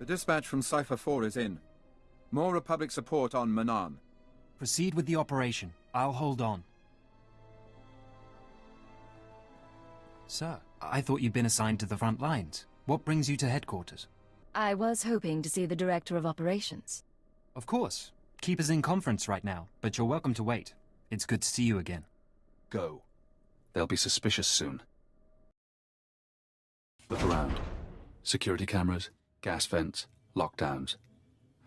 The dispatch from Cipher 4 is in. More Republic support on Manan. Proceed with the operation. I'll hold on. Sir, I thought you'd been assigned to the front lines. What brings you to headquarters? I was hoping to see the Director of Operations. Of course. Keeper's in conference right now, but you're welcome to wait. It's good to see you again. Go. They'll be suspicious soon. Look around. Security cameras, gas vents, lockdowns.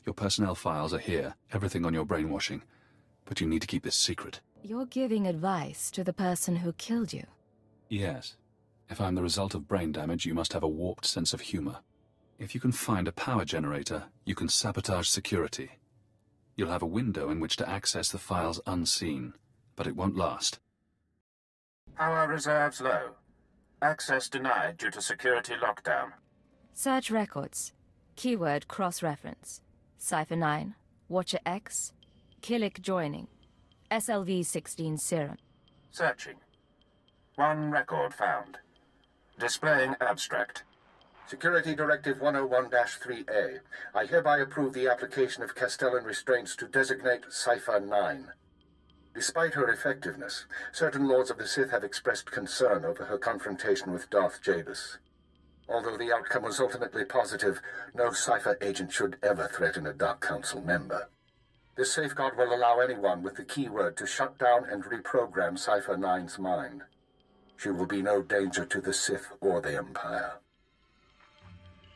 Your personnel files are here, everything on your brainwashing. But you need to keep this secret. You're giving advice to the person who killed you. Yes. If I'm the result of brain damage, you must have a warped sense of humor. If you can find a power generator, you can sabotage security. You'll have a window in which to access the files unseen, but it won't last. Power reserves low. Access denied due to security lockdown. Search records. Keyword cross-reference. Cipher 9, Watcher X, Killick joining, SLV-16 serum. Searching. One record found. Displaying abstract. Security Directive 101-3A. I hereby approve the application of Castellan restraints to designate Cipher 9. Despite her effectiveness, certain Lords of the Sith have expressed concern over her confrontation with Darth Jadus. Although the outcome was ultimately positive, no Cipher agent should ever threaten a Dark Council member. This safeguard will allow anyone with the keyword to shut down and reprogram Cipher 9's mind. She will be no danger to the Sith or the Empire.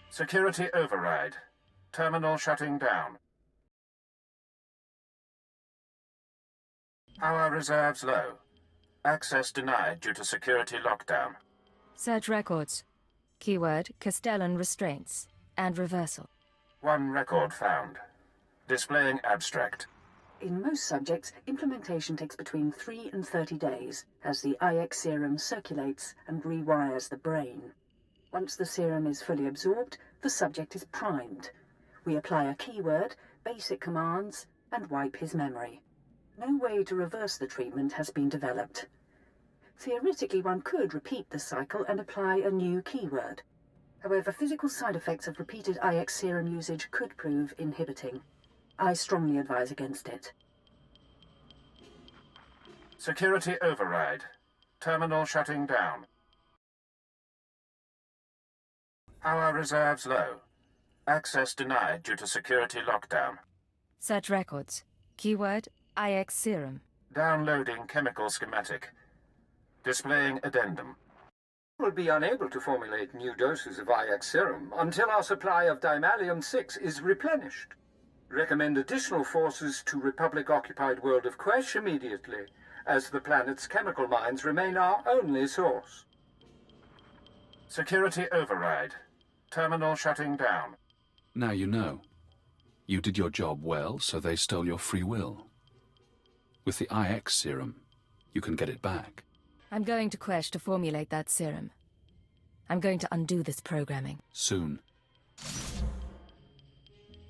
Security override. Terminal shutting down. Power reserves low. Access denied due to security lockdown. Search records. Keyword Castellan restraints and reversal. One record found. Displaying abstract. In most subjects, implementation takes between 3 and 30 days, as the IX serum circulates and rewires the brain. Once the serum is fully absorbed, the subject is primed. We apply a keyword, basic commands, and wipe his memory. No way to reverse the treatment has been developed. Theoretically, one could repeat the cycle and apply a new keyword. However, physical side effects of repeated IX serum usage could prove inhibiting. I strongly advise against it. Security override. Terminal shutting down. Power reserves low. Access denied due to security lockdown. Search records. Keyword IX serum. Downloading chemical schematic. Displaying addendum. We'll be unable to formulate new doses of IX serum until our supply of Dimalium-6 is replenished. Recommend additional forces to Republic-occupied world of Quesh immediately, as the planet's chemical mines remain our only source. Security override. Terminal shutting down. Now you know. You did your job well, so they stole your free will. With the IX serum, you can get it back. I'm going to Quesh to formulate that serum. I'm going to undo this programming. Soon.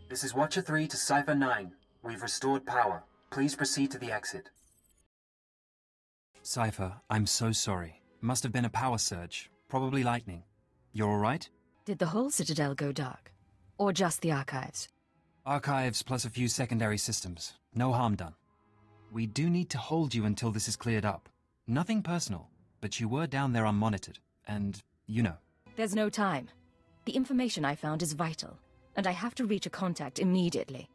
This is Watcher 3 to Cipher 9. We've restored power. Please proceed to the exit. Cipher, I'm so sorry. Must have been a power surge. Probably lightning. You're alright? Did the whole Citadel go dark? Or just the archives? Archives plus a few secondary systems. No harm done. We do need to hold you until this is cleared up. Nothing personal, but you were down there unmonitored, and, you know. There's no time. The information I found is vital, and I have to reach a contact immediately.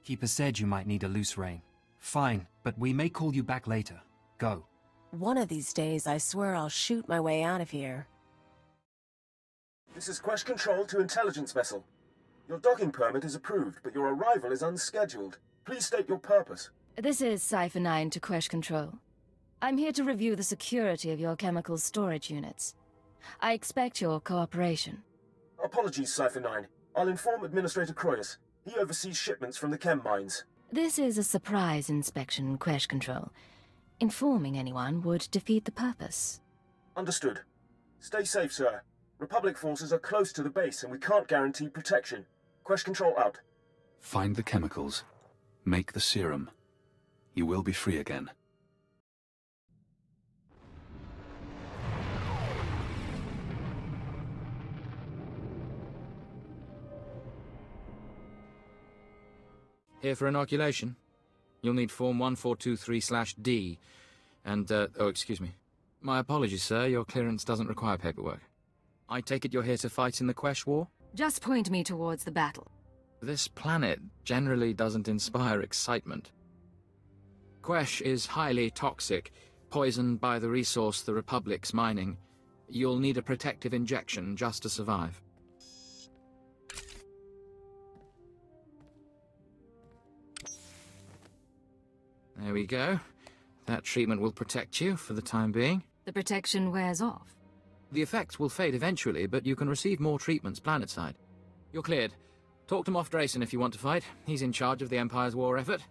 Keeper said you might need a loose rein. Fine, but we may call you back later. Go. One of these days, I swear I'll shoot my way out of here. This is Quesh Control to Intelligence Vessel. Your docking permit is approved, but your arrival is unscheduled. Please state your purpose. This is Cipher 9 to Quesh Control. I'm here to review the security of your chemical storage units. I expect your cooperation. Apologies, Cipher 9. I'll inform Administrator Croyus. He oversees shipments from the chem mines. This is a surprise inspection, Quesh Control. Informing anyone would defeat the purpose. Understood. Stay safe, sir. Republic forces are close to the base and we can't guarantee protection. Quesh Control out. Find the chemicals. Make the serum. You will be free again. Here for inoculation? You'll need Form 1423/D. And, oh, excuse me. My apologies, sir. Your clearance doesn't require paperwork. I take it you're here to fight in the Quesh War? Just point me towards the battle. This planet generally doesn't inspire excitement. Quesh is highly toxic, poisoned by the resource the Republic's mining. You'll need a protective injection just to survive. There we go. That treatment will protect you for the time being. The protection wears off. The effects will fade eventually, but you can receive more treatments planetside. You're cleared. Talk to Moff Drayson if you want to fight. He's in charge of the Empire's war effort.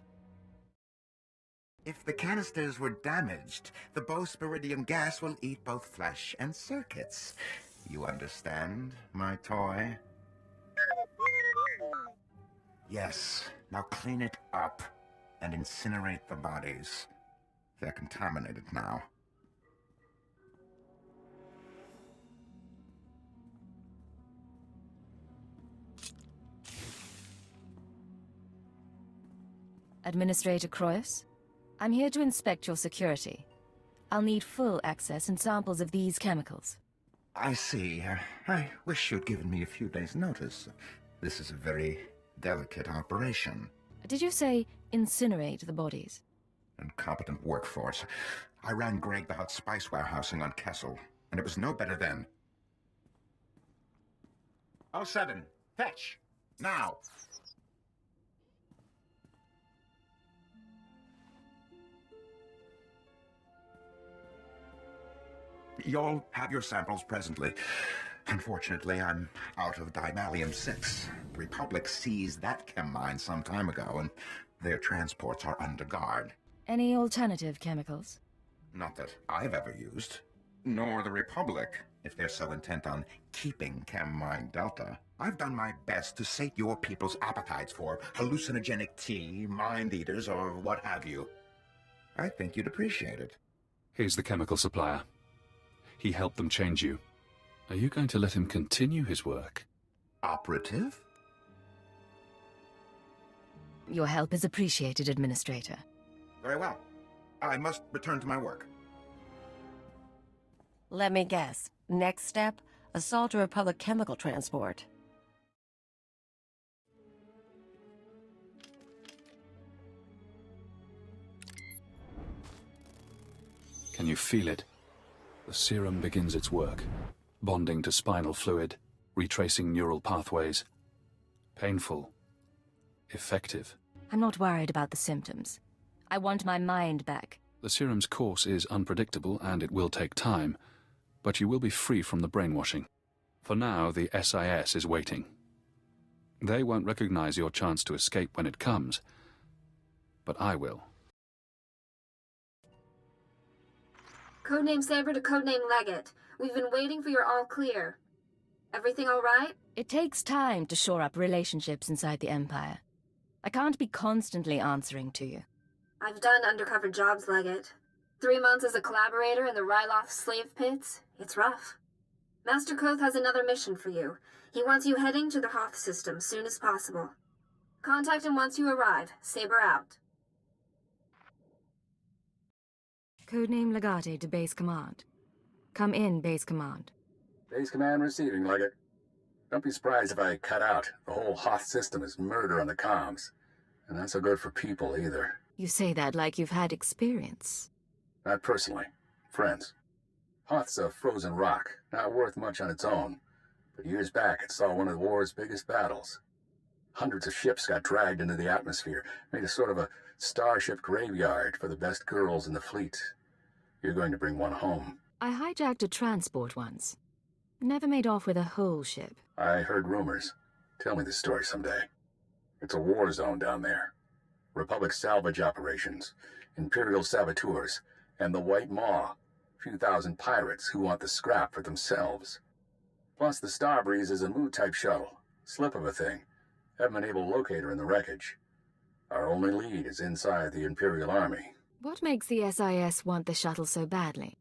If the canisters were damaged, the bowspiridium gas will eat both flesh and circuits. You understand, my toy? Yes, now clean it up and incinerate the bodies. They're contaminated now. Administrator Croyce, I'm here to inspect your security. I'll need full access and samples of these chemicals. I see. I wish you'd given me a few days' notice. This is a very delicate operation. Did you say incinerate the bodies? Incompetent workforce. I ran Greg the Hut spice warehousing on Kessel, and it was no better then. 07, fetch! Now! You'll have your samples presently. Unfortunately, I'm out of Dimalium 6. The Republic seized that chem mine some time ago, and their transports are under guard. Any alternative chemicals? Not that I've ever used. Nor the Republic, if they're so intent on keeping Chem Mine Delta. I've done my best to sate your people's appetites for hallucinogenic tea, mind-eaters, or what have you. I think you'd appreciate it. Here's the chemical supplier. He helped them change you. Are you going to let him continue his work? Operative? Your help is appreciated, Administrator. Very well. I must return to my work. Let me guess. Next step, assault a Republic chemical transport. Can you feel it? The serum begins its work, bonding to spinal fluid, retracing neural pathways. Painful. Effective. I'm not worried about the symptoms. I want my mind back. The serum's course is unpredictable and it will take time, but you will be free from the brainwashing. For now, the SIS is waiting. They won't recognize your chance to escape when it comes, but I will. Codename Saber to Codename Legate. We've been waiting for your all clear. Everything all right? It takes time to shore up relationships inside the Empire. I can't be constantly answering to you. I've done undercover jobs, Legate. 3 months as a collaborator in the Ryloth slave pits. It's rough. Master Kothe has another mission for you. He wants you heading to the Hoth system soon as possible. Contact him once you arrive. Saber out. Codename Legate to Base Command. Come in, Base Command. Base Command receiving, Legate. Don't be surprised if I cut out. The whole Hoth system is murder on the comms. And not so good for people, either. You say that like you've had experience. Not personally. Friends. Hoth's a frozen rock, not worth much on its own. But years back, it saw one of the war's biggest battles. Hundreds of ships got dragged into the atmosphere, made a sort of a starship graveyard for the best girls in the fleet. You're going to bring one home. I hijacked a transport once. Never made off with a whole ship. I heard rumors. Tell me the story someday. It's a war zone down there. Republic salvage operations, Imperial saboteurs, and the White Maw. Few thousand pirates who want the scrap for themselves. Plus the Starbreeze is a Mu-type shuttle. Slip of a thing. Haven't been able to locate her in the wreckage. Our only lead is inside the Imperial Army. What makes the SIS want the shuttle so badly?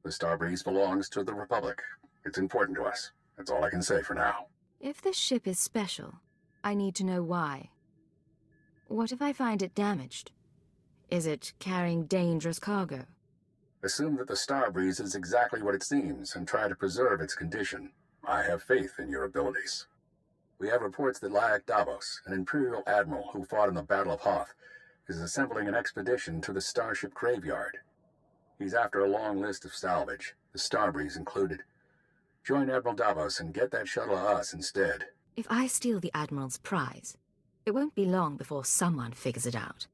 The Starbreeze belongs to the Republic. It's important to us. That's all I can say for now. If this ship is special, I need to know why. What if I find it damaged? Is it carrying dangerous cargo? Assume that the Starbreeze is exactly what it seems, and try to preserve its condition. I have faith in your abilities. We have reports that Lyak Davos, an Imperial Admiral who fought in the Battle of Hoth, is assembling an expedition to the Starship Graveyard. He's after a long list of salvage, the Starbreeze included. Join Admiral Davos and get that shuttle to us instead. If I steal the Admiral's prize, it won't be long before someone figures it out.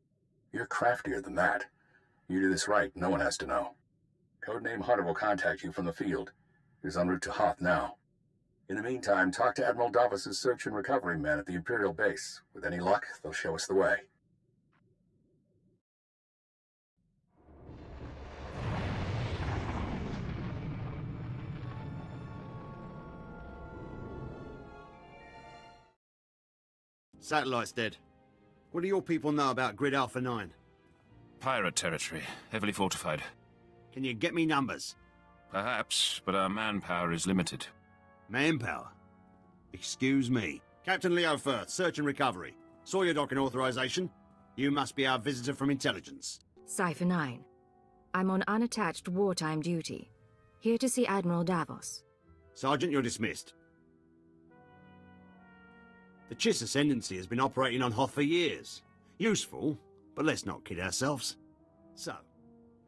You're craftier than that. You do this right, no one has to know. Codename Hunter will contact you from the field. He's en route to Hoth now. In the meantime, talk to Admiral Davos' search and recovery men at the Imperial base. With any luck, they'll show us the way. Satellite's dead. What do your people know about Grid Alpha 9? Pirate territory, heavily fortified. Can you get me numbers? Perhaps, but our manpower is limited. Manpower? Excuse me. Captain Leo Firth, search and recovery. Saw your docking authorization. You must be our visitor from intelligence. Cipher 9. I'm on unattached wartime duty. Here to see Admiral Davos. Sergeant, you're dismissed. The Chiss Ascendancy has been operating on Hoth for years. Useful, but let's not kid ourselves. So,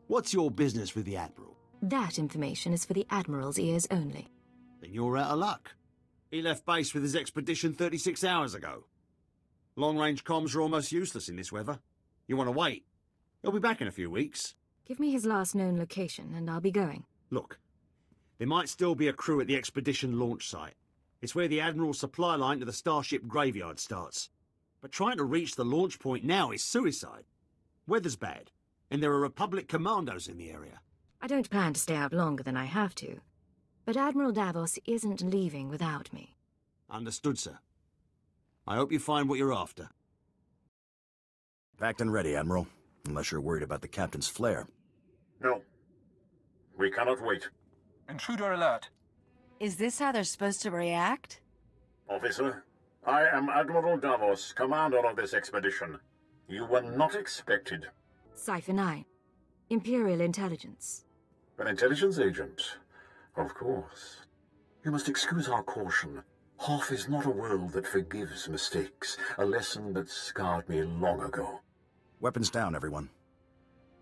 what's your business with the Admiral? That information is for the Admiral's ears only. Then you're out of luck. He left base with his expedition 36 hours ago. Long-range comms are almost useless in this weather. You want to wait? He'll be back in a few weeks. Give me his last known location and I'll be going. Look, there might still be a crew at the expedition launch site. It's where the Admiral's supply line to the Starship Graveyard starts. But trying to reach the launch point now is suicide. Weather's bad, and there are Republic commandos in the area. I don't plan to stay out longer than I have to. But Admiral Davos isn't leaving without me. Understood, sir. I hope you find what you're after. Packed and ready, Admiral. Unless you're worried about the Captain's flare. No. We cannot wait. Intruder alert. Is this how they're supposed to react? Officer, I am Admiral Davos, commander of this expedition. You were not expected. Cipher 9. Imperial Intelligence. An intelligence agent? Of course. You must excuse our caution. Hoth is not a world that forgives mistakes, a lesson that scarred me long ago. Weapons down, everyone.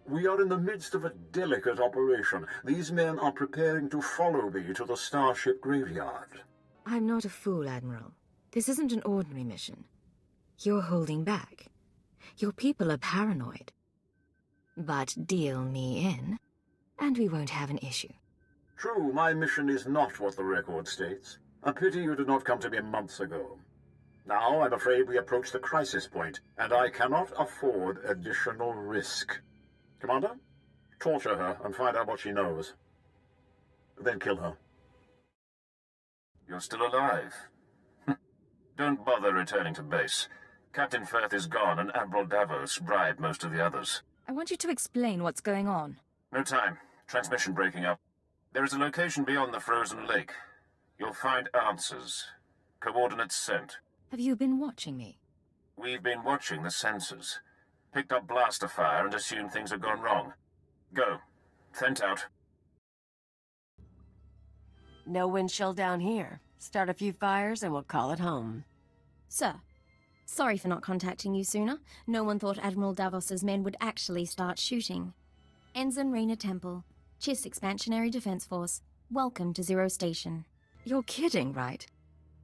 We are in the midst of a delicate operation. These men are preparing to follow me to the Starship Graveyard. I'm not a fool, Admiral. This isn't an ordinary mission. You're holding back. Your people are paranoid. But deal me in, and we won't have an issue. True, my mission is not what the record states. A pity you did not come to me months ago. Now, I'm afraid we approach the crisis point, and I cannot afford additional risk. Commander, torture her and find out what she knows. Then kill her. You're still alive. Don't bother returning to base. Captain Firth is gone and Admiral Davos bribed most of the others. I want you to explain what's going on. No time. Transmission breaking up. There is a location beyond the frozen lake. You'll find answers. Coordinates sent. Have you been watching me? We've been watching the sensors. Picked up blaster fire and assumed things had gone wrong. Go. Sent out. No wind chill down here. Start a few fires and we'll call it home. Sir, sorry for not contacting you sooner. No one thought Admiral Davos's men would actually start shooting. Ensign Rena Temple, Chiss Expansionary Defense Force. Welcome to Zero Station. You're kidding, right?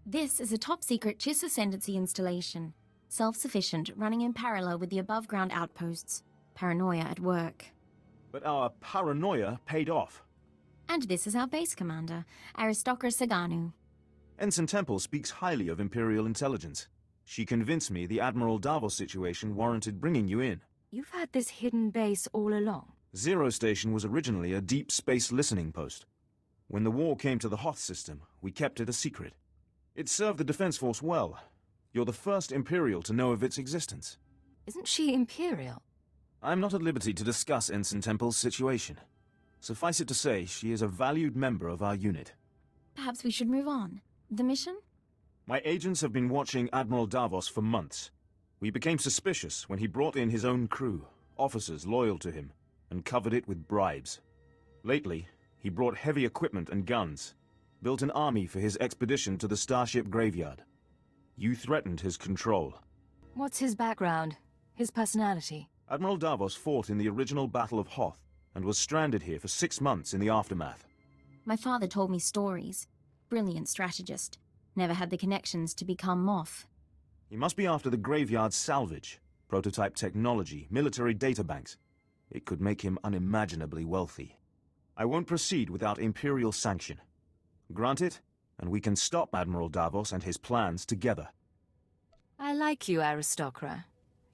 This is a top-secret Chiss Ascendancy installation. Self-sufficient, running in parallel with the above-ground outposts. Paranoia at work. But our paranoia paid off. And this is our base commander, Aristocra Saganu. Ensign Temple speaks highly of Imperial intelligence. She convinced me the Admiral Davos situation warranted bringing you in. You've had this hidden base all along. Zero Station was originally a deep space listening post. When the war came to the Hoth system, we kept it a secret. It served the Defense Force well. You're the first Imperial to know of its existence. Isn't she Imperial? I'm not at liberty to discuss Ensign Temple's situation. Suffice it to say, she is a valued member of our unit. Perhaps we should move on. The mission? My agents have been watching Admiral Davos for months. We became suspicious when he brought in his own crew, officers loyal to him, and covered it with bribes. Lately, he brought heavy equipment and guns, built an army for his expedition to the Starship Graveyard. You threatened his control. What's his background? His personality? Admiral Davos fought in the original Battle of Hoth, and was stranded here for 6 months in the aftermath. My father told me stories. Brilliant strategist. Never had the connections to become Moff. He must be after the Graveyard's salvage, prototype technology, military databanks. It could make him unimaginably wealthy. I won't proceed without Imperial sanction. Grant it, and we can stop Admiral Davos and his plans together. I like you, aristocrat.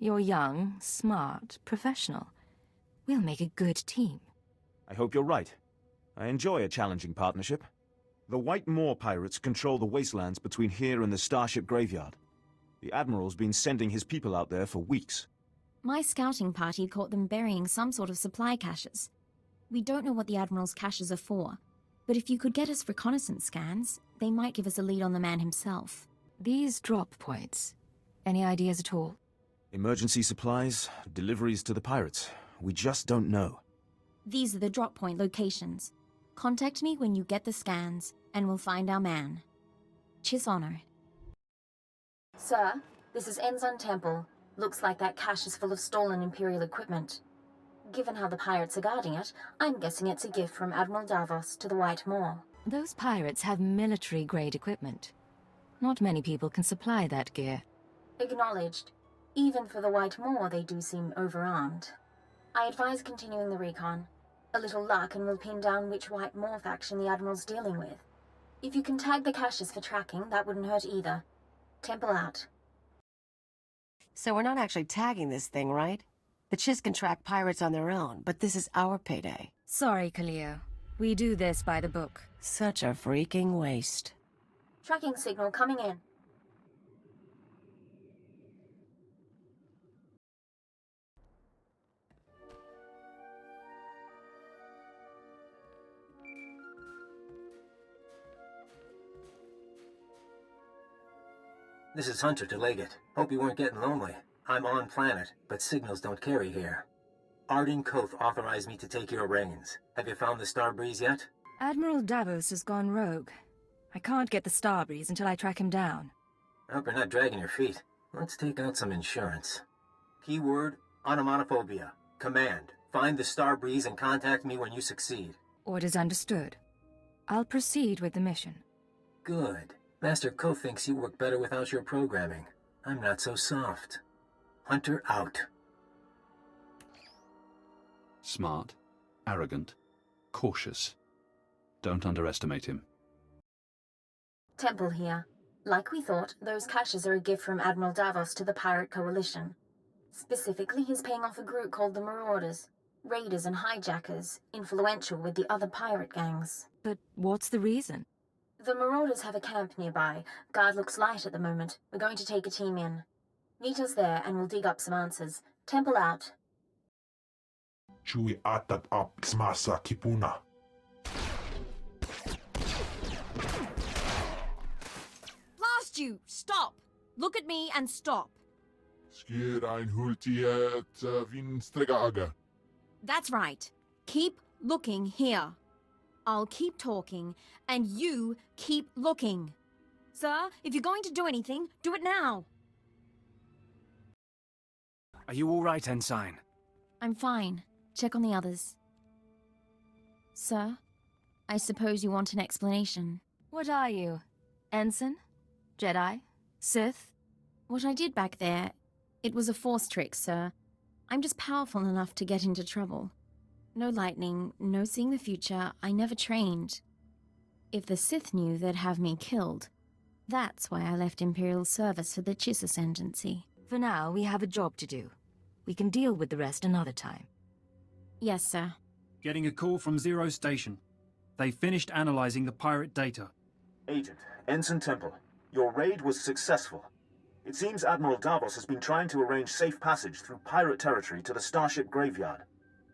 You're young, smart, professional. We'll make a good team. I hope you're right. I enjoy a challenging partnership. The White Moor pirates control the wastelands between here and the Starship Graveyard. The Admiral's been sending his people out there for weeks. My scouting party caught them burying some sort of supply caches. We don't know what the Admiral's caches are for, but if you could get us reconnaissance scans, they might give us a lead on the man himself. These drop points. Any ideas at all? Emergency supplies, deliveries to the pirates. We just don't know. These are the drop point locations. Contact me when you get the scans, and we'll find our man. Chiss honor. Sir, this is Enzun Temple. Looks like that cache is full of stolen Imperial equipment. Given how the pirates are guarding it, I'm guessing it's a gift from Admiral Davos to the White Moor. Those pirates have military-grade equipment. Not many people can supply that gear. Acknowledged. Even for the White Moor, they do seem overarmed. I advise continuing the recon. A little luck and we'll pin down which White Moor faction the Admiral's dealing with. If you can tag the caches for tracking, that wouldn't hurt either. Temple out. So we're not actually tagging this thing, right? The Chiss can track pirates on their own, but this is our payday. Sorry, Khalil. We do this by the book. Such a freaking waste. Tracking signal coming in. This is Hunter to Leggett. Hope you weren't getting lonely. I'm on planet, but signals don't carry here. Ardun Kothe authorized me to take your reins. Have you found the Starbreeze yet? Admiral Davos has gone rogue. I can't get the Starbreeze until I track him down. I hope you're not dragging your feet. Let's take out some insurance. Keyword, onomatophobia. Command, find the Starbreeze and contact me when you succeed. Orders understood. I'll proceed with the mission. Good. Master Kothe thinks you work better without your programming. I'm not so soft. Hunter out. Smart, arrogant, cautious. Don't underestimate him. Temple here. Like we thought, those caches are a gift from Admiral Davos to the Pirate Coalition. Specifically, he's paying off a group called the Marauders. Raiders and hijackers, influential with the other pirate gangs. But what's the reason? The Marauders have a camp nearby. Guard looks light at the moment. We're going to take a team in. Meet us there and we'll dig up some answers. Temple out. Chui atat up smasa kipuna. Blast you! Stop! Look at me and stop. Skirain hultiet vinstregaga. That's right. Keep looking here. I'll keep talking, and you keep looking. Sir, if you're going to do anything, do it now. Are you all right, Ensign? I'm fine. Check on the others. Sir, I suppose you want an explanation. What are you? Ensign? Jedi? Sith? What I did back there, it was a force trick, sir. I'm just powerful enough to get into trouble. No lightning, no seeing the future, I never trained. If the Sith knew, they'd have me killed. That's why I left Imperial service for the Chiss Ascendancy. For now, we have a job to do. We can deal with the rest another time. Yes, sir. Getting a call from Zero Station. They finished analyzing the pirate data. Agent, Ensign Temple, your raid was successful. It seems Admiral Davos has been trying to arrange safe passage through pirate territory to the Starship Graveyard.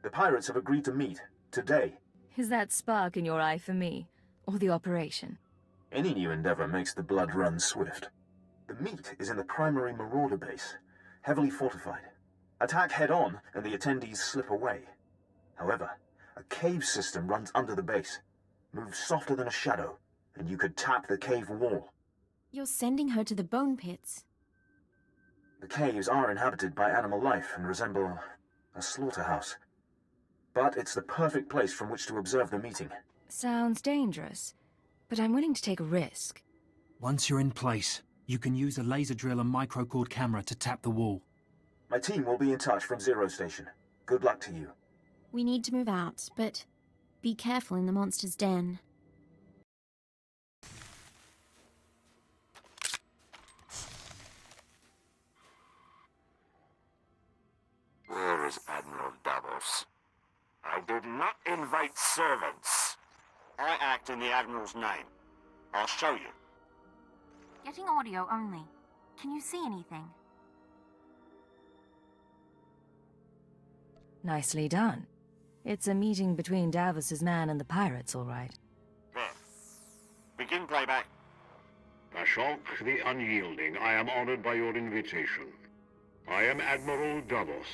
The pirates have agreed to meet, today. Is that spark in your eye for me, or the operation? Any new endeavor makes the blood run swift. The meet is in the primary Marauder base. heavily fortified. Attack head-on, and the attendees slip away. However, a cave system runs under the base. Moves softer than a shadow, and you could tap the cave wall. You're sending her to the bone pits. The caves are inhabited by animal life and resemble a slaughterhouse. But it's the perfect place from which to observe the meeting. Sounds dangerous, but I'm willing to take a risk. Once you're in place, you can use a laser drill and microcord camera to tap the wall. My team will be in touch from Zero Station. Good luck to you. We need to move out, but be careful in the monster's den. Where is Admiral Davos? I did not invite servants. I act in the Admiral's name. I'll show you. Getting audio only. Can you see anything? Nicely done. It's a meeting between Davos's man and the pirates, all right. There. Begin playback. Ashok the Unyielding, I am honored by your invitation. I am Admiral Davos,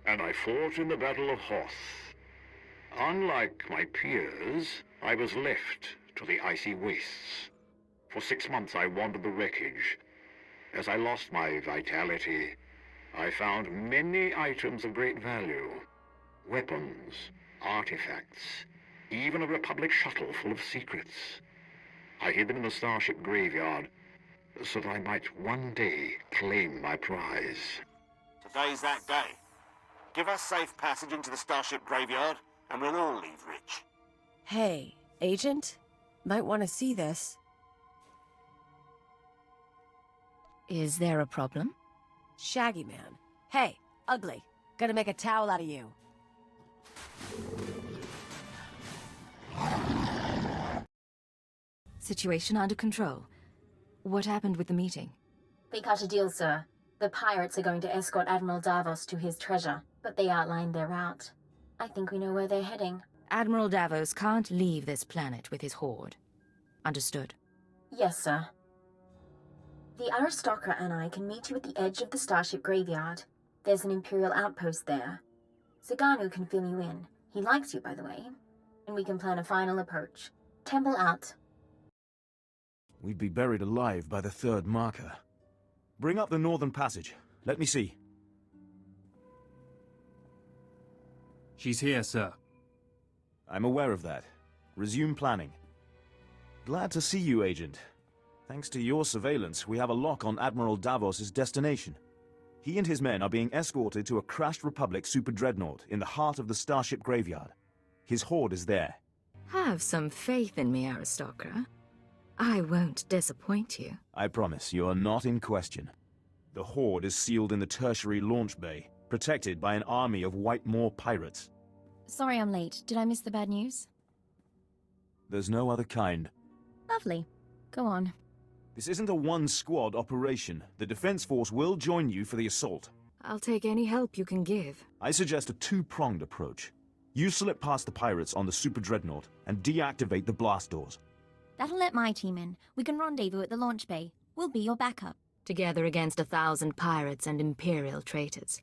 and I fought in the Battle of Hoth. Unlike my peers, I was left to the icy wastes. For 6 months I wandered the wreckage. As I lost my vitality, I found many items of great value. Weapons, artifacts, even a Republic shuttle full of secrets. I hid them in the Starship graveyard, so that I might one day claim my prize. Today's that day. Give us safe passage into the Starship graveyard, and we'll all leave rich. Hey, Agent? Might want to see this. Is there a problem? Shaggy man. Hey, ugly. Gonna make a towel out of you. Situation under control. What happened with the meeting? We got a deal, sir. The pirates are going to escort Admiral Davos to his treasure, but they outlined their route. I think we know where they're heading. Admiral Davos can't leave this planet with his horde. Understood. Yes, sir. The aristocrat and I can meet you at the edge of the Starship graveyard. There's an Imperial outpost there. Zaganu can fill you in. He likes you, by the way. And we can plan a final approach. Temple out. We'd be buried alive by the third marker. Bring up the northern passage. Let me see. She's here, sir. I'm aware of that. Resume planning. Glad to see you, Agent. Thanks to your surveillance, we have a lock on Admiral Davos's destination. He and his men are being escorted to a crashed Republic super dreadnought in the heart of the Starship graveyard. His horde is there. Have some faith in me, aristocrat. I won't disappoint you. I promise you are not in question. The horde is sealed in the tertiary launch bay, protected by an army of White Moor pirates. Sorry I'm late. Did I miss the bad news? There's no other kind. Lovely. Go on. This isn't a one-squad operation. The Defense Force will join you for the assault. I'll take any help you can give. I suggest a two-pronged approach. You slip past the pirates on the super dreadnought and deactivate the blast doors. That'll let my team in. We can rendezvous at the launch bay. We'll be your backup. Together against 1,000 pirates and Imperial traitors.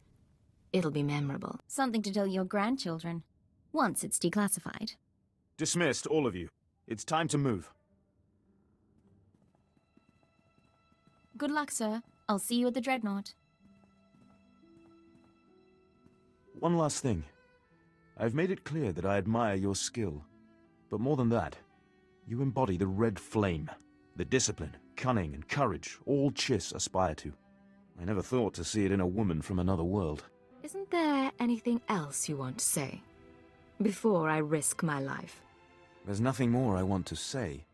It'll be memorable. Something to tell your grandchildren. Once it's declassified. Dismissed, all of you. It's time to move. Good luck, sir. I'll see you at the Dreadnought. One last thing. I've made it clear that I admire your skill. But more than that, you embody the red flame. The discipline, cunning, and courage all Chiss aspire to. I never thought to see it in a woman from another world. Isn't there anything else you want to say? Before I risk my life. There's nothing more I want to say.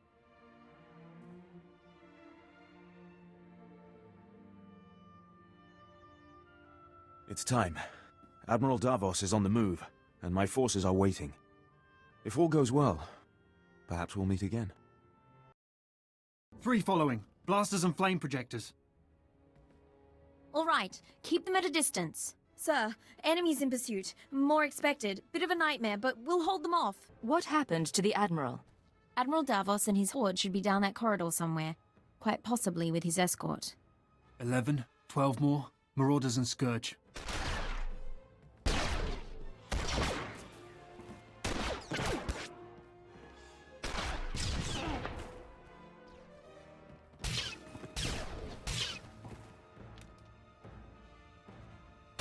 It's time. Admiral Davos is on the move, and my forces are waiting. If all goes well, perhaps we'll meet again. 3 following. Blasters and flame projectors. All right. Keep them at a distance. Sir, enemies in pursuit. More expected. Bit of a nightmare, but we'll hold them off. What happened to the Admiral? Admiral Davos and his horde should be down that corridor somewhere. Quite possibly with his escort. 11, 12 more. Marauders and Scourge.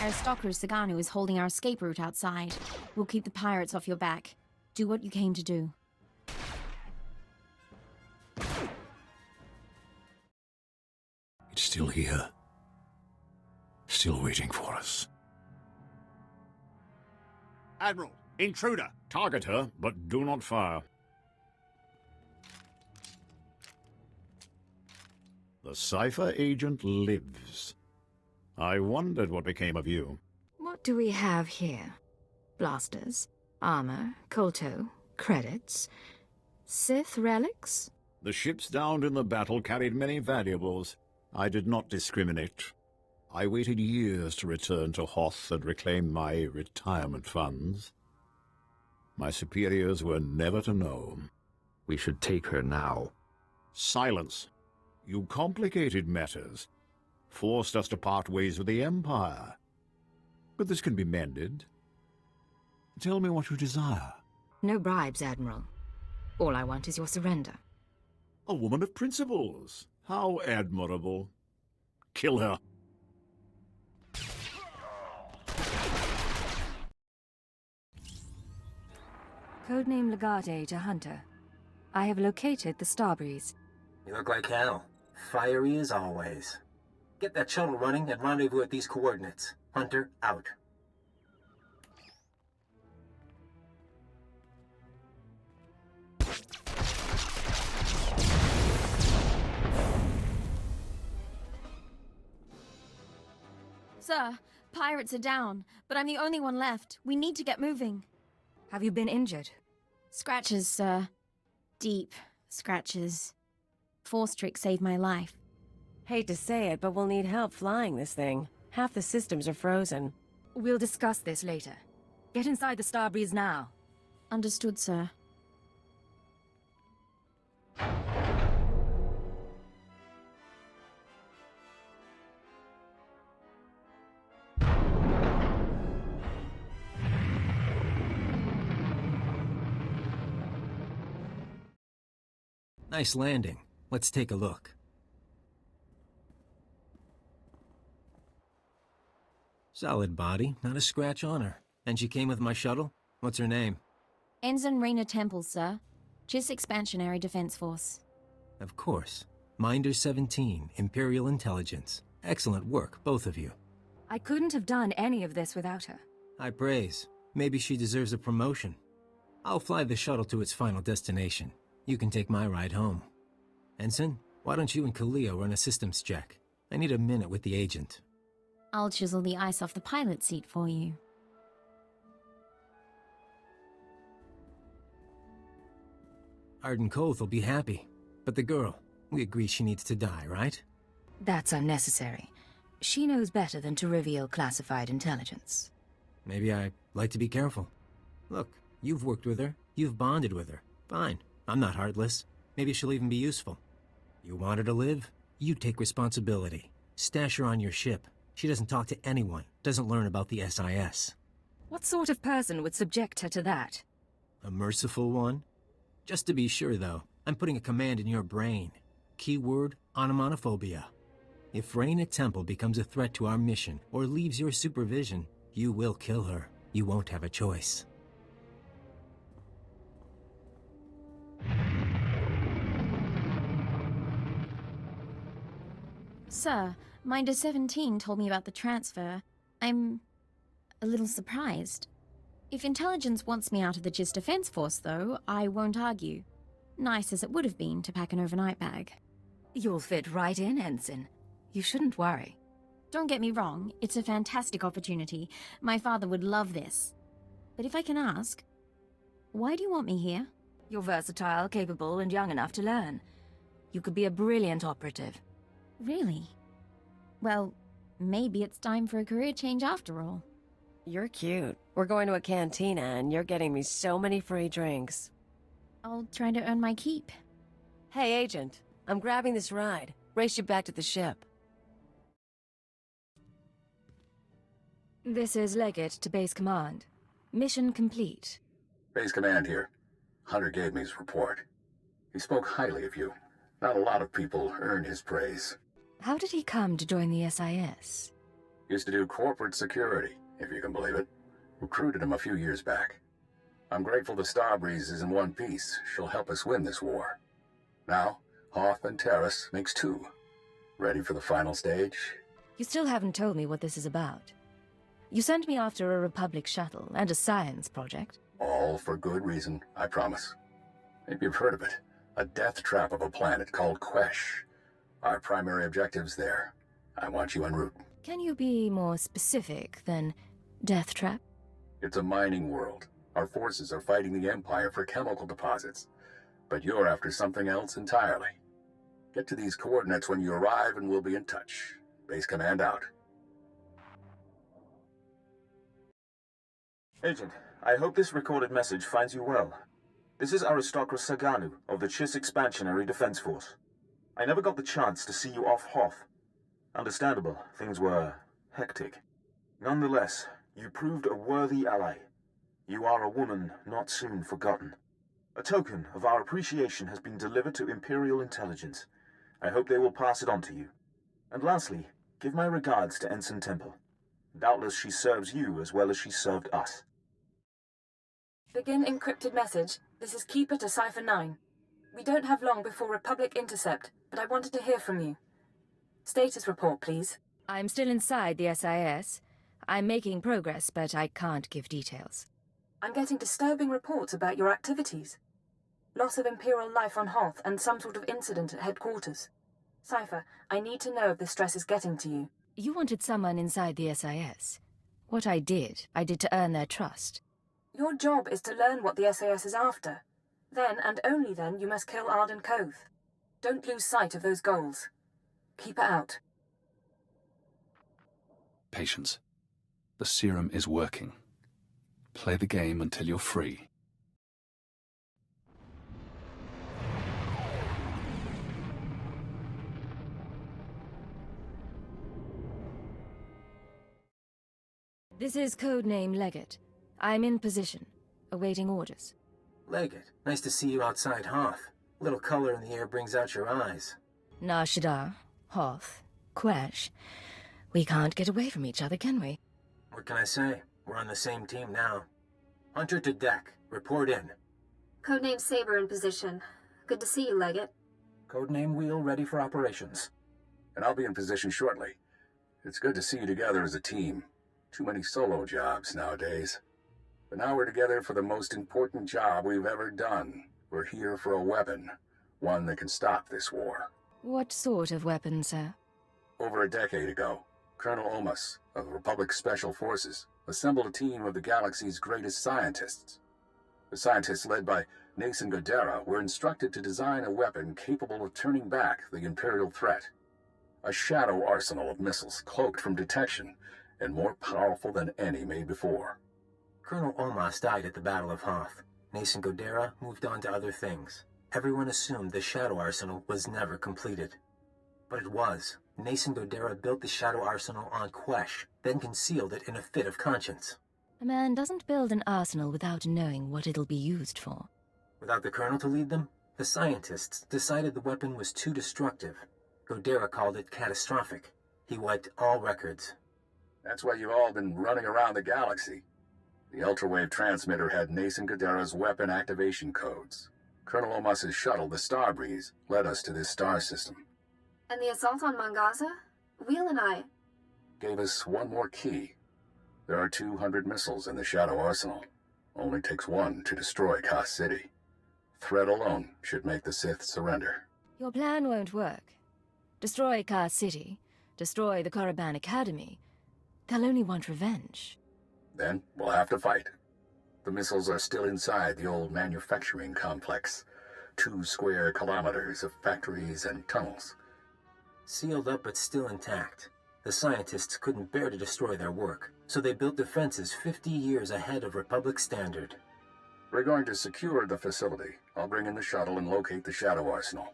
Aristocrat Saganu is holding our escape route outside. We'll keep the pirates off your back. Do what you came to do. It's still here. Still waiting for us. Admiral, intruder! Target her, but do not fire. The Cipher Agent lives. I wondered what became of you. What do we have here? Blasters, armor, kolto, credits, Sith relics? The ships downed in the battle carried many valuables. I did not discriminate. I waited years to return to Hoth and reclaim my retirement funds. My superiors were never to know. We should take her now. Silence. You complicated matters. Forced us to part ways with the Empire. But this can be mended. Tell me what you desire. No bribes, Admiral. All I want is your surrender. A woman of principles. How admirable. Kill her. Codename Legate to Hunter. I have located the Starbreeze. You look like hell. Fiery as always. Get that shuttle running and rendezvous at these coordinates. Hunter, out. Sir, pirates are down, but I'm the only one left. We need to get moving. Have you been injured? Scratches, sir. Deep scratches. Force trick saved my life. Hate to say it, but we'll need help flying this thing. Half the systems are frozen. We'll discuss this later. Get inside the Starbreeze now. Understood, sir. Nice landing. Let's take a look. Solid body, not a scratch on her. And she came with my shuttle? What's her name? Ensign Reyna Temple, sir. Chiss Expansionary Defense Force. Of course. Minder 17, Imperial Intelligence. Excellent work, both of you. I couldn't have done any of this without her. High praise. Maybe she deserves a promotion. I'll fly the shuttle to its final destination. You can take my ride home. Ensign, why don't you and Kalia run a systems check? I need a minute with the agent. I'll chisel the ice off the pilot seat for you. Ardun Kothe will be happy. But the girl, we agree she needs to die, right? That's unnecessary. She knows better than to reveal classified intelligence. Maybe I like to be careful. Look, you've worked with her. You've bonded with her. Fine. I'm not heartless. Maybe she'll even be useful. You want her to live? You take responsibility. Stash her on your ship. She doesn't talk to anyone, doesn't learn about the SIS. What sort of person would subject her to that? A merciful one? Just to be sure, though, I'm putting a command in your brain. Keyword, onomatophobia. If Reyna Temple becomes a threat to our mission or leaves your supervision, you will kill her. You won't have a choice. Sir, Minder 17 told me about the transfer. I'm a little surprised. If intelligence wants me out of the Chiss Defense Force, though, I won't argue. Nice as it would have been to pack an overnight bag. You'll fit right in, Ensign. You shouldn't worry. Don't get me wrong, it's a fantastic opportunity. My father would love this. But if I can ask, why do you want me here? You're versatile, capable, and young enough to learn. You could be a brilliant operative. Really? Well, maybe it's time for a career change after all. You're cute. We're going to a cantina and you're getting me so many free drinks. I'll try to earn my keep. Hey, Agent. I'm grabbing this ride. Race you back to the ship. This is Legate to Base Command. Mission complete. Base Command here. Hunter gave me his report. He spoke highly of you. Not a lot of people earn his praise. How did he come to join the SIS? Used to do corporate security, if you can believe it. Recruited him a few years back. I'm grateful the Starbreeze is in one piece. She'll help us win this war. Now, Hoth and Terrace makes two. Ready for the final stage? You still haven't told me what this is about. You sent me after a Republic shuttle and a science project. All for good reason, I promise. Maybe you've heard of it. A death trap of a planet called Quesh. Our primary objective's there. I want you en route. Can you be more specific than death trap? It's a mining world. Our forces are fighting the Empire for chemical deposits. But you're after something else entirely. Get to these coordinates when you arrive and we'll be in touch. Base Command out. Agent, I hope this recorded message finds you well. This is Aristocrat Saganu of the Chiss Expansionary Defense Force. I never got the chance to see you off Hoth. Understandable, things were hectic. Nonetheless, you proved a worthy ally. You are a woman not soon forgotten. A token of our appreciation has been delivered to Imperial Intelligence. I hope they will pass it on to you. And lastly, give my regards to Ensign Temple. Doubtless she serves you as well as she served us. Begin encrypted message. This is Keeper to Cipher 9. We don't have long before Republic intercept, but I wanted to hear from you. Status report, please. I'm still inside the SIS. I'm making progress, but I can't give details. I'm getting disturbing reports about your activities. Loss of Imperial life on Hoth and some sort of incident at headquarters. Cipher, I need to know if the stress is getting to you. You wanted someone inside the SIS. What I did to earn their trust. Your job is to learn what the SAS is after. Then, and only then, you must kill Ardun Kothe. Don't lose sight of those goals. Keep it out. Patience. The serum is working. Play the game until you're free. This is codename Legate. I'm in position, awaiting orders. Legate, nice to see you outside Hoth. A little color in the air brings out your eyes. Nar-Shaada, Hoth, Quesh. We can't get away from each other, can we? What can I say? We're on the same team now. Hunter to deck. Report in. Codename Saber in position. Good to see you, Legate. Codename Wheel ready for operations. And I'll be in position shortly. It's good to see you together as a team. Too many solo jobs nowadays. But now we're together for the most important job we've ever done. We're here for a weapon. One that can stop this war. What sort of weapon, sir? Over a decade ago, Colonel Omas of the Republic Special Forces assembled a team of the galaxy's greatest scientists. The scientists, led by Nason Godera, were instructed to design a weapon capable of turning back the Imperial threat. A shadow arsenal of missiles cloaked from detection and more powerful than any made before. Colonel Omas died at the Battle of Hoth. Nason Godera moved on to other things. Everyone assumed the shadow arsenal was never completed. But it was. Nason Godera built the shadow arsenal on Quesh, then concealed it in a fit of conscience. A man doesn't build an arsenal without knowing what it'll be used for. Without the Colonel to lead them, the scientists decided the weapon was too destructive. Godera called it catastrophic. He wiped all records. That's why you've all been running around the galaxy. The ultrawave transmitter had Nason Godera's weapon activation codes. Colonel Omas's shuttle, the Starbreeze, led us to this star system. And the assault on Mangaza? Wheel and I... Gave us one more key. There are 200 missiles in the Shadow Arsenal. Only takes one to destroy Kothe City. Threat alone should make the Sith surrender. Your plan won't work. Destroy Kothe City, destroy the Korriban Academy. They'll only want revenge. Then we'll have to fight. The missiles are still inside the old manufacturing complex. 2 square kilometers of factories and tunnels. Sealed up but still intact. The scientists couldn't bear to destroy their work, so they built defenses 50 years ahead of Republic standard. We're going to secure the facility. I'll bring in the shuttle and locate the Shadow Arsenal.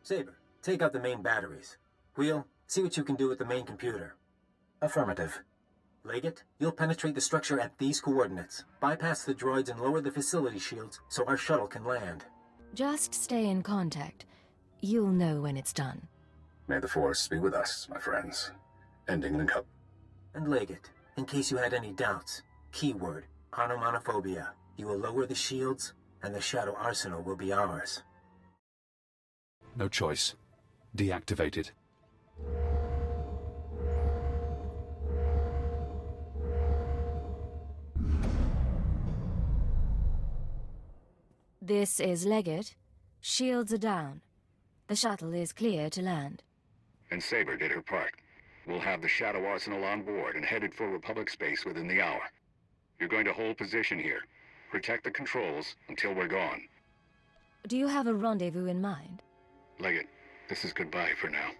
Saber, take out the main batteries. Wheel, see what you can do with the main computer. Affirmative. Legate, you'll penetrate the structure at these coordinates, bypass the droids and lower the facility shields so our shuttle can land. Just stay in contact. You'll know when it's done. May the Force be with us, my friends. Ending link up. And Legate, in case you had any doubts, keyword, onomatophobia. You will lower the shields, and the Shadow Arsenal will be ours. No choice. Deactivate it. This is Legate. Shields are down. The shuttle is clear to land. And Saber did her part. We'll have the Shadow Arsenal on board and headed for Republic space within the hour. You're going to hold position here. Protect the controls until we're gone. Do you have a rendezvous in mind? Legate, this is goodbye for now.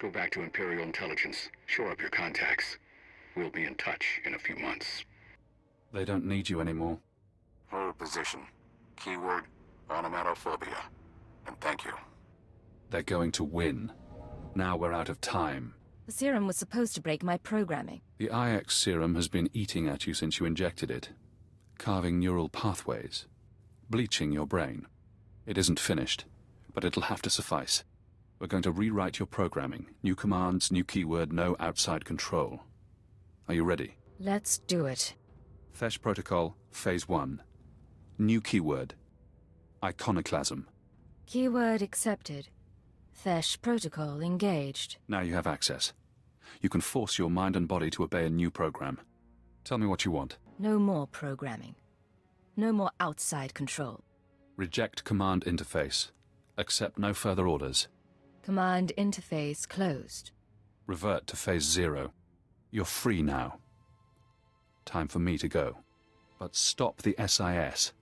Go back to Imperial Intelligence. Shore up your contacts. We'll be in touch in a few months. They don't need you anymore. Hold position. Keyword, onomatophobia. And thank you. They're going to win. Now we're out of time. The serum was supposed to break my programming. The IX serum has been eating at you since you injected it. Carving neural pathways. Bleaching your brain. It isn't finished, but it'll have to suffice. We're going to rewrite your programming. New commands, new keyword, no outside control. Are you ready? Let's do it. Fesh Protocol, Phase 1. New keyword. Iconoclasm. Keyword accepted. Fesh protocol engaged. Now you have access. You can force your mind and body to obey a new program. Tell me what you want. No more programming. No more outside control. Reject command interface. Accept no further orders. Command interface closed. Revert to Phase 0. You're free now. Time for me to go. But stop the SIS.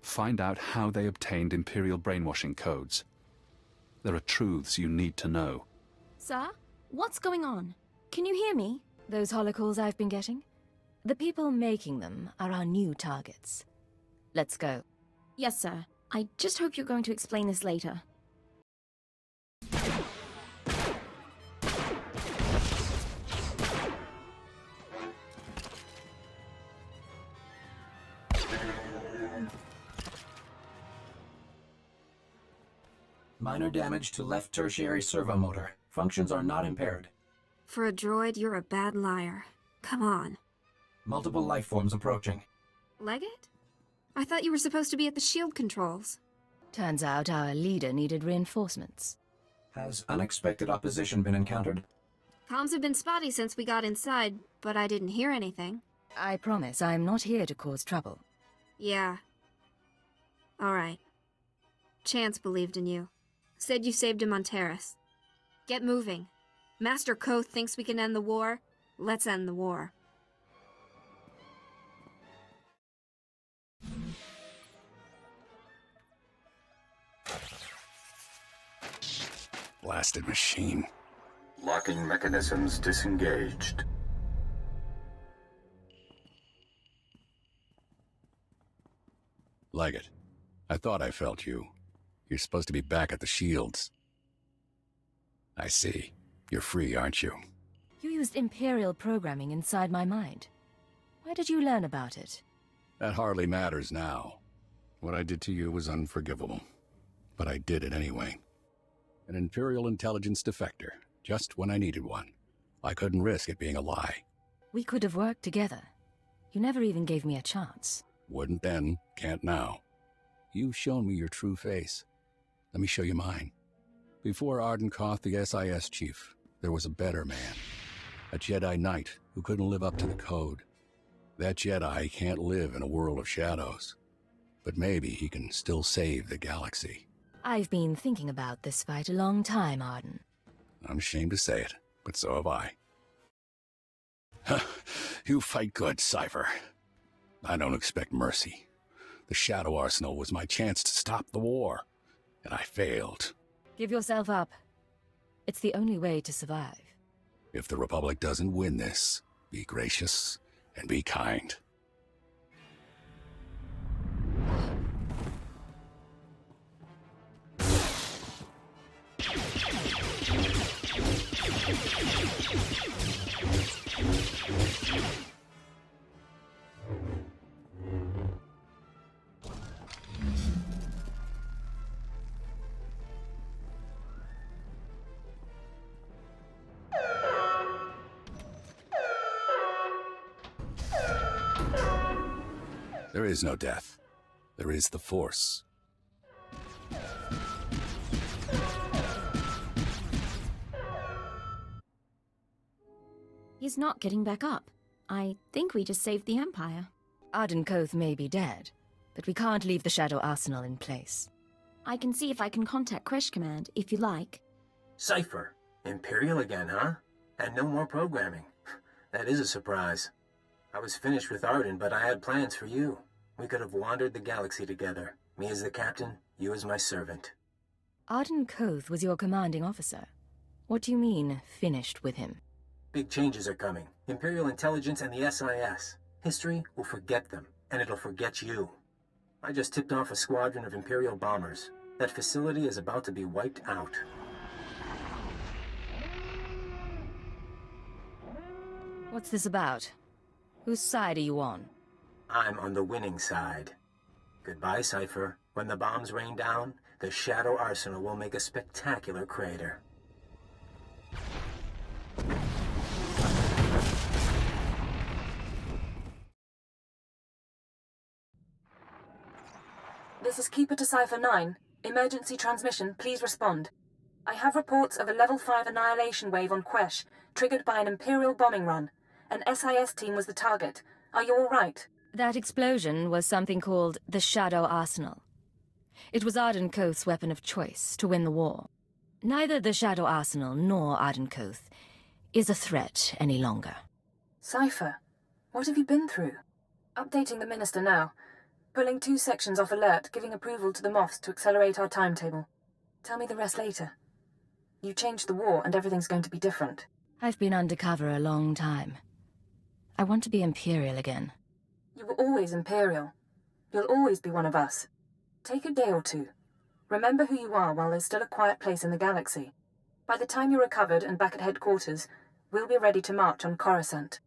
Find out how they obtained Imperial brainwashing codes. There are truths you need to know. Sir, what's going on? Can you hear me? Those holocalls I've been getting? The people making them are our new targets. Let's go. Yes, sir. I just hope you're going to explain this later. Minor damage to left tertiary servo motor. Functions are not impaired. For a droid, you're a bad liar. Come on. Multiple life forms approaching. Legate? I thought you were supposed to be at the shield controls. Turns out our leader needed reinforcements. Has unexpected opposition been encountered? Comms have been spotty since we got inside, but I didn't hear anything. I promise I'm not here to cause trouble. Yeah. Alright. Chance believed in you. Said you saved him on Terrace. Get moving. Master Kothe thinks we can end the war. Let's end the war. Blasted machine. Locking mechanisms disengaged. Legate, I thought I felt you. You're supposed to be back at the shields. I see. You're free, aren't you? You used Imperial programming inside my mind. Where did you learn about it? That hardly matters now. What I did to you was unforgivable. But I did it anyway. An Imperial intelligence defector, just when I needed one. I couldn't risk it being a lie. We could have worked together. You never even gave me a chance. Wouldn't then, can't now. You've shown me your true face. Let me show you mine. Before Ardun Kothe, the SIS chief, there was a better man. A Jedi Knight who couldn't live up to the code. That Jedi can't live in a world of shadows. But maybe he can still save the galaxy. I've been thinking about this fight a long time, Ardun. I'm ashamed to say it, but so have I. You fight good, Cipher. I don't expect mercy. The Shadow Arsenal was my chance to stop the war, and I failed. Give yourself up. It's the only way to survive. If the Republic doesn't win this, be gracious and be kind. There is no death. There is the Force. He's not getting back up. I think we just saved the Empire. Ardun Kothe may be dead, but we can't leave the Shadow Arsenal in place. I can see if I can contact Crash Command, if you like. Cipher. Imperial again, huh? And no more programming. That is a surprise. I was finished with Ardun, but I had plans for you. We could have wandered the galaxy together. Me as the captain, you as my servant. Ardun Kothe was your commanding officer. What do you mean, finished with him? Big changes are coming. Imperial intelligence and the SIS. History will forget them, and it'll forget you. I just tipped off a squadron of Imperial bombers. That facility is about to be wiped out. What's this about? Whose side are you on? I'm on the winning side. Goodbye, Cipher. When the bombs rain down, the Shadow Arsenal will make a spectacular crater. This is Keeper to Cipher 9. Emergency transmission, please respond. I have reports of a Level 5 annihilation wave on Quesh, triggered by an Imperial bombing run. An SIS team was the target. Are you all right? That explosion was something called the Shadow Arsenal. It was Ardun Kothe's weapon of choice to win the war. Neither the Shadow Arsenal nor Ardun Kothe is a threat any longer. Cipher, what have you been through? Updating the Minister now. Pulling 2 sections off alert, giving approval to the Moffs to accelerate our timetable. Tell me the rest later. You changed the war and everything's going to be different. I've been undercover a long time. I want to be Imperial again. You were always Imperial. You'll always be one of us. Take a day or two. Remember who you are while there's still a quiet place in the galaxy. By the time you're recovered and back at headquarters, we'll be ready to march on Coruscant.